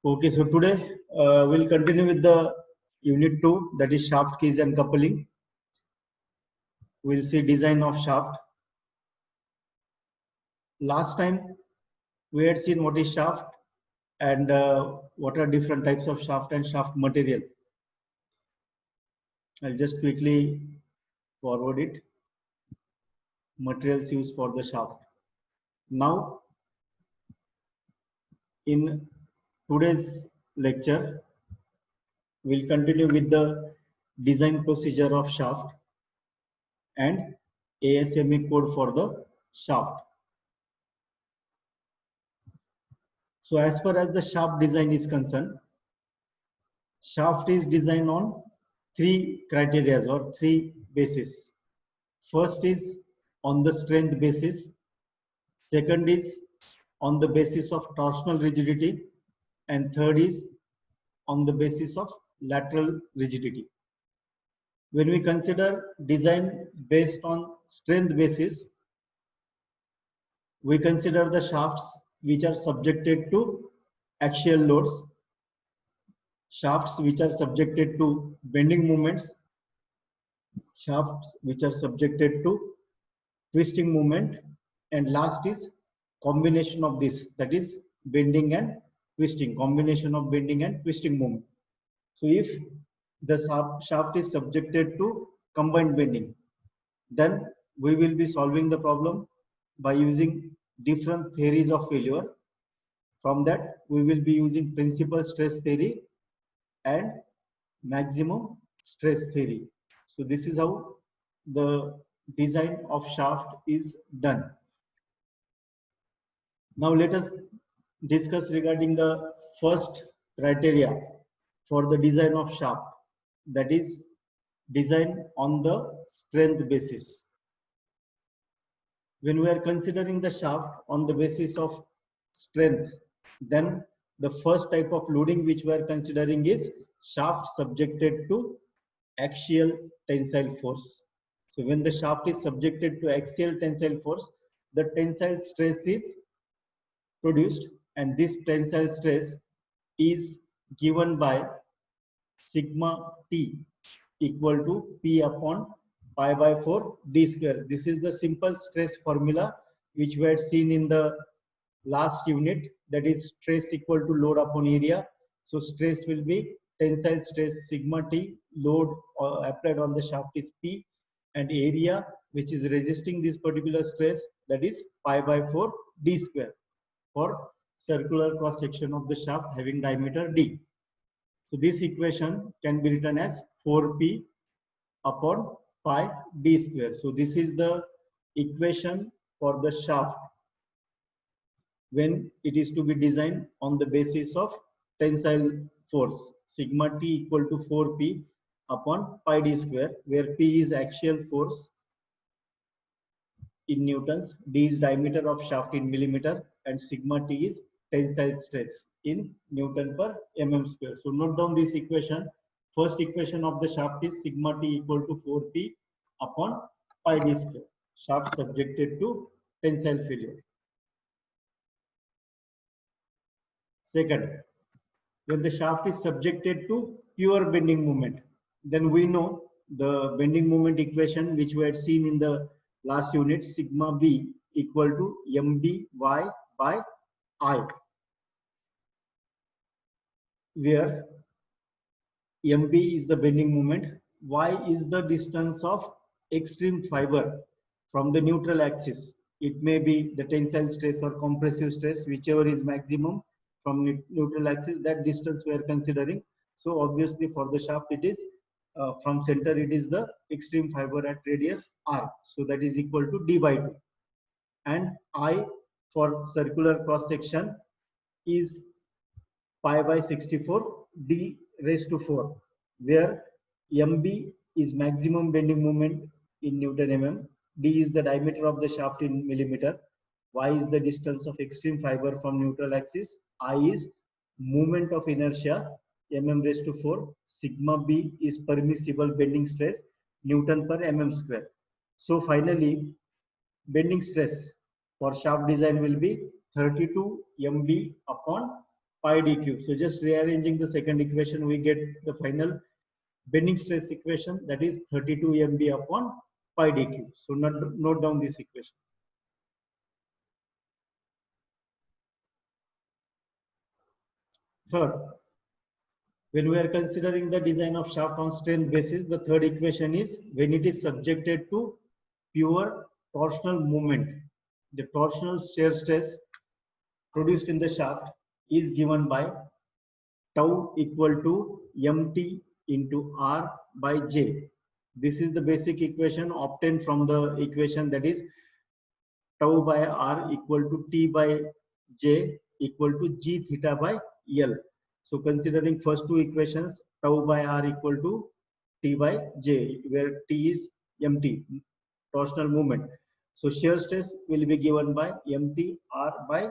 Okay, so today we'll continue with the unit 2, that is shaft keys and coupling. We'll see design of shaft. Last time we had seen what is shaft and what are different types of shaft and shaft material. I'll just quickly forward it. Materials used for the shaft. Now, in today's lecture, we'll continue with the design procedure of shaft and ASME code for the shaft. So as far as the shaft design is concerned, shaft is designed on three criteria or three bases. First is on the strength basis. Second is on the basis of torsional rigidity. And third is on the basis of lateral rigidity. When we consider design based on strength basis, we consider the shafts which are subjected to axial loads, shafts which are subjected to bending moments, shafts which are subjected to twisting moment, and last is combination of this, that is bending and twisting, combination of bending and twisting moment. So if the shaft is subjected to combined bending, then we will be solving the problem by using different theories of failure. From that, we will be using principal stress theory and maximum stress theory. So this is how the design of shaft is done. Now let us discuss regarding the first criteria for the design of shaft, that is design on the strength basis. When we are considering the shaft on the basis of strength, then the first type of loading which we are considering is shaft subjected to axial tensile force. So when the shaft is subjected to axial tensile force, the tensile stress is produced, and this tensile stress is given by sigma T equal to P upon pi by 4 d square. This is the simple stress formula which we had seen in the last unit, that is stress equal to load upon area. So stress will be tensile stress sigma T, load applied on the shaft is P, and area which is resisting this particular stress, that is pi by 4 d square for circular cross section of the shaft having diameter d. So this equation can be written as 4p upon pi d square. So this is the equation for the shaft when it is to be designed on the basis of tensile force, sigma T equal to 4p upon pi d square, where P is axial force in newtons, D is diameter of shaft in millimeter, and sigma T is tensile stress in Newton per mm square. So note down this equation. First equation of the shaft is sigma T equal to 4p upon pi d square. Shaft subjected to tensile failure. Second, when the shaft is subjected to pure bending moment, then we know the bending moment equation which we had seen in the last unit, sigma B equal to mby by I, where mb is the bending moment, y is the distance of extreme fiber from the neutral axis. It may be the tensile stress or compressive stress, whichever is maximum from neutral axis, that distance we are considering. So obviously for the shaft it is from center, it is the extreme fiber at radius r. So that is equal to d by 2. And I for circular cross section is pi by 64 d raised to 4, where mb is maximum bending moment in Newton mm, d is the diameter of the shaft in millimeter, y is the distance of extreme fiber from neutral axis, I is moment of inertia mm raised to 4, sigma b is permissible bending stress Newton per mm square. So finally bending stress for shaft design will be 32 mb upon pi d cube. So just rearranging the second equation, we get the final bending stress equation, that is 32 MB upon pi d cube. So note down this equation. Third, when we are considering the design of shaft on strength basis, the third equation is when it is subjected to pure torsional movement. The torsional shear stress produced in the shaft is given by tau equal to mt into r by j. This is the basic equation obtained from the equation, that is tau by r equal to t by j equal to g theta by L. So considering first two equations, tau by r equal to t by j, where t is mt, torsional movement. So shear stress will be given by mt r by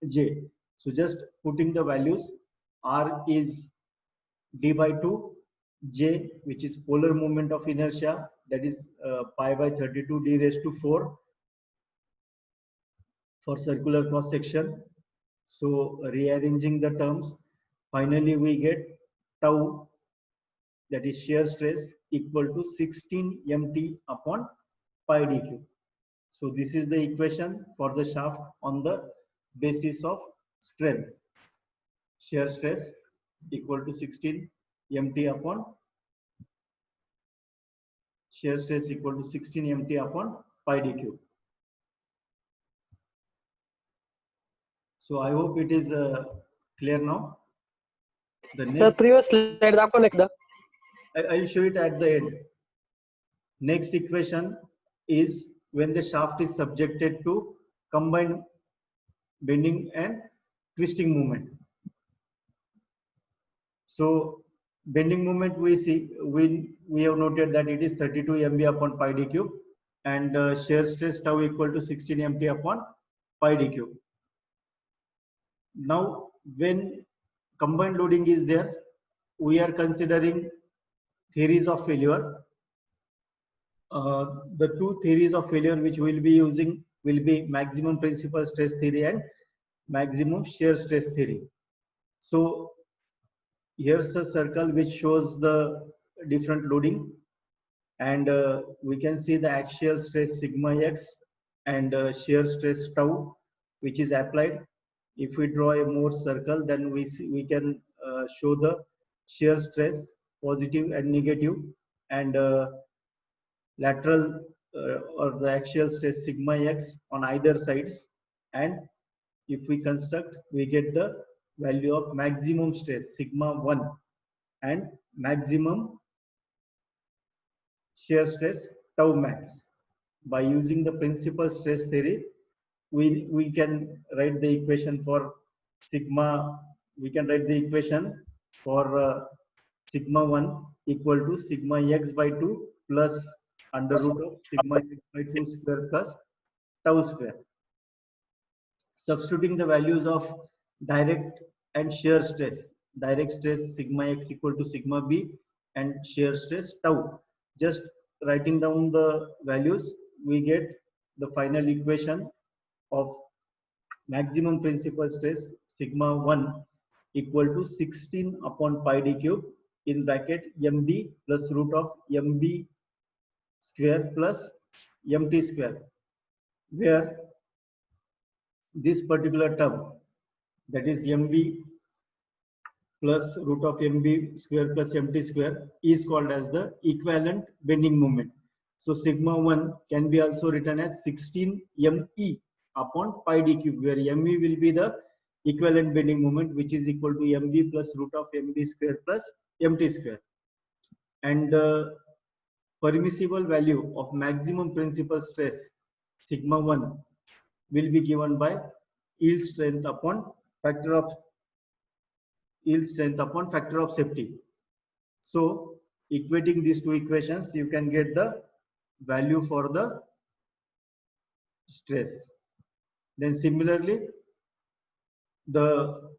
j. So just putting the values, r is d by 2, j, which is polar moment of inertia, that is pi by 32 d raised to 4 for circular cross section. So rearranging the terms, finally we get tau, that is shear stress, equal to 16 mt upon pi d cube. So this is the equation for the shaft on the basis of strength. Shear stress equal to 16 mt upon shear stress equal to 16 mt upon pi d cube. So I hope it is clear now. The Sir, next, previous slide दाखव एकदा. I will show it at the end. Next equation is when the shaft is subjected to combined bending and twisting movement. So bending moment, we see, we have noted that it is 32 MB upon pi d cube, and shear stress tau equal to 16 MT upon pi d cube. Now when combined loading is there, we are considering theories of failure. The two theories of failure which we will be using will be maximum principal stress theory and maximum shear stress theory. So here's a circle which shows the different loading, and we can see the axial stress sigma x and shear stress tau which is applied. If we draw a more circle, then we can show the shear stress positive and negative, and lateral or the axial stress sigma x on either sides. And if we construct, we get the value of maximum stress sigma 1 and maximum shear stress tau max. By using the principal stress theory, we can write the equation for sigma. We can write the equation for sigma 1 equal to sigma x by 2 plus under root of sigma x by 2 square plus tau square. Substituting the values of direct and shear stress. Direct stress sigma x equal to sigma b and shear stress tau. Just writing down the values, we get the final equation of maximum principal stress sigma 1 equal to 16 upon pi d cube in bracket mb plus root of mb square plus mt square, where this particular term, that is mb plus root of mb square plus mt square, is called as the equivalent bending moment. So sigma 1 can be also written as 16 me upon pi d cube, where me will be the equivalent bending moment, which is equal to mb plus root of mb square plus mt square. And the permissible value of maximum principal stress sigma 1 will be given by yield strength upon factor of safety. So equating these two equations, you can get the value for the stress. Then similarly, the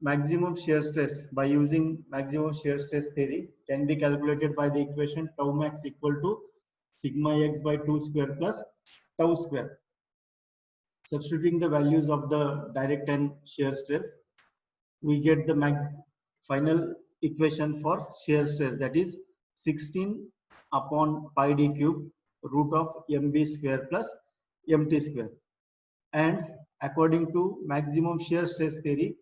maximum shear stress, by using maximum shear stress theory, can be calculated by the equation tau max equal to sigma x by 2 square plus tau square. Substituting the values of the direct and shear stress, we get the final equation for shear stress, that is 16 upon pi d cube root of mb square plus mt square. And according to maximum shear stress theory,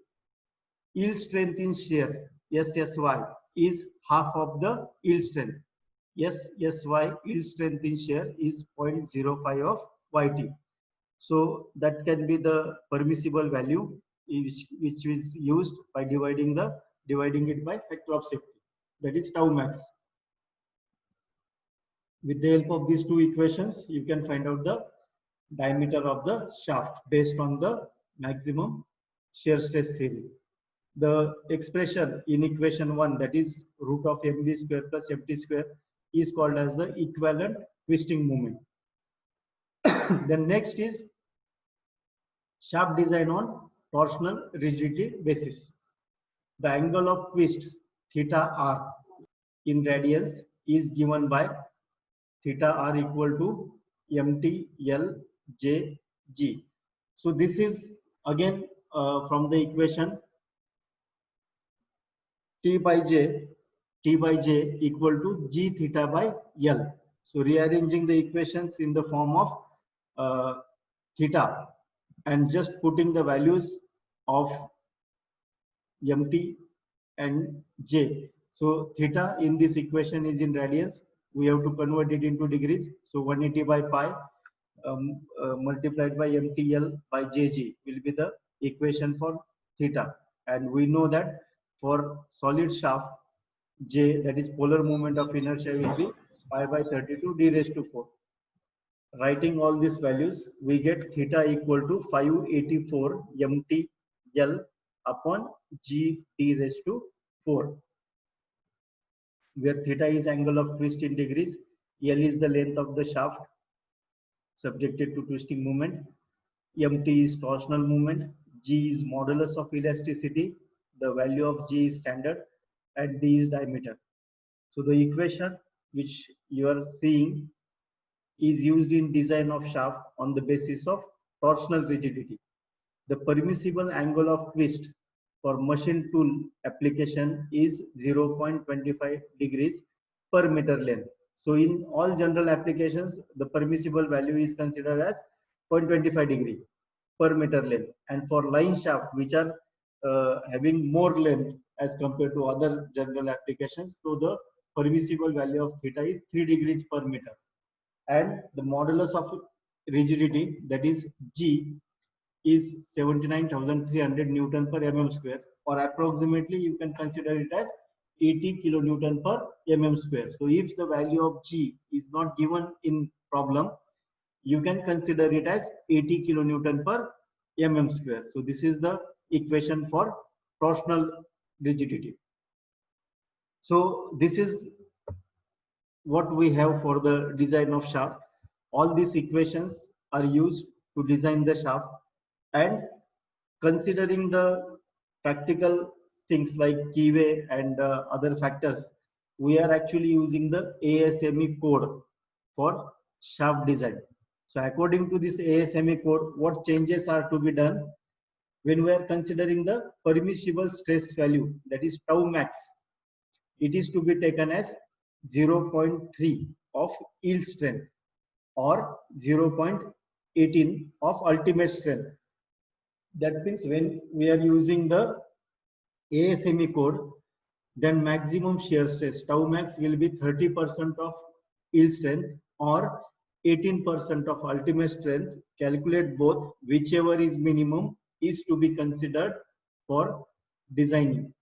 yield strength in shear SSY is half of the yield strength. SSY yield strength in shear is 0.05 of YT. So that can be the permissible value which is used by dividing it by factor of safety, that is tau max. With the help of these two equations, you can find out the diameter of the shaft based on the maximum shear stress theory. The expression in equation 1, that is root of mb square plus mt square, is called as the equivalent twisting moment. Then next is shaft design on torsional rigidity basis. The angle of twist theta r in radians is given by theta r equal to mt l j g. So this is again from the equation t by j equal to g theta by l. So rearranging the equations in the form of theta and just putting the values of mt and j. So theta in this equation is in radians. We have to convert it into degrees. So 180 by pi multiplied by mtl by jg will be the equation for theta. And we know that for solid shaft, j, that is polar moment of inertia, will be pi by 32 d raised to 4. Writing all these values, we get theta equal to 584 mtl upon g t raised to 4, where theta is angle of twist in degrees, l is the length of the shaft subjected to twisting moment, mt is torsional moment, g is modulus of elasticity, the value of g is standard, and d is diameter. So the equation which you are seeing is used in design of shaft on the basis of torsional rigidity. The permissible angle of twist for machine tool application is 0.25 degrees per meter length. So in all general applications, the permissible value is considered as 0.25 degree per meter length. And for line shaft, which are having more length as compared to other general applications, so the permissible value of theta is 3 degrees per meter. And the modulus of rigidity, that is G, is 79,300 Newton per mm square, or approximately you can consider it as 80 kilonewton per mm square. So if the value of G is not given in problem, you can consider it as 80 kilonewton per mm square. So this is the equation for torsional rigidity. So this is what we have for the design of shaft. All these equations are used to design the shaft, and considering the practical things like keyway and other factors, we are actually using the ASME code for shaft design. So according to this ASME code, what changes are to be done when we are considering the permissible stress value, that is tau max? It is to be taken as 0.3 of yield strength or 0.18 of ultimate strength. That means when we are using the ASME code, then maximum shear stress tau max will be 30% of yield strength or 18% of ultimate strength. Calculate both, whichever is minimum is to be considered for designing.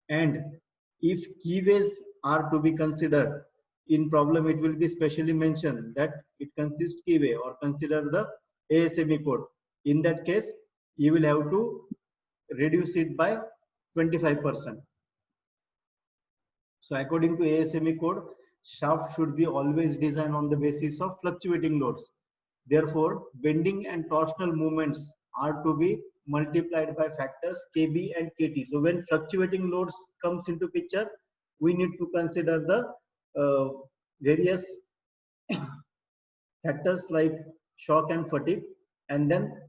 And if keyways are to be considered in problem, it will be specially mentioned that it consists keyway or consider the ASME code. In that case, you will have to reduce it by 25%. So according to ASME code, shaft should be always designed on the basis of fluctuating loads. Therefore, bending and torsional movements are to be multiplied by factors KB and KT. So when fluctuating loads comes into picture, we need to consider the various factors like shock and fatigue, and then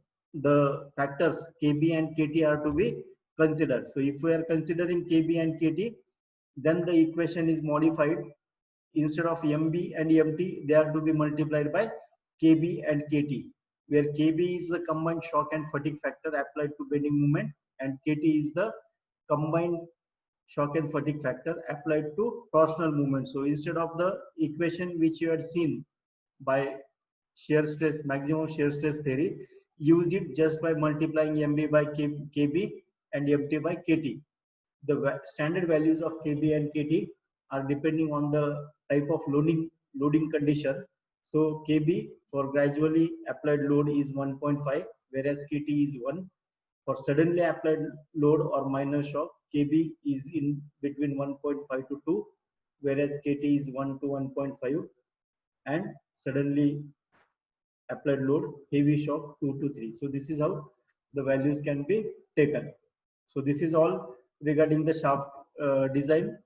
the factors KB and KT are to be consider. So if we are considering KB and KT, then the equation is modified. Instead of MB and MT, they are to be multiplied by KB and KT, where KB is the combined shock and fatigue factor applied to bending moment, and KT is the combined shock and fatigue factor applied to torsional movement. So instead of the equation which you had seen by shear stress, maximum shear stress theory, use it just by multiplying MB by KB and MT by KT. The standard values of KB and KT are depending on the type of loading condition. So KB for gradually applied load is 1.5, whereas KT is 1. For suddenly applied load or minor shock, KB is in between 1.5 to 2, whereas KT is 1 to 1.5, and suddenly applied load, heavy shock 2 to 3. So this is how the values can be taken. So this is all regarding the shaft design.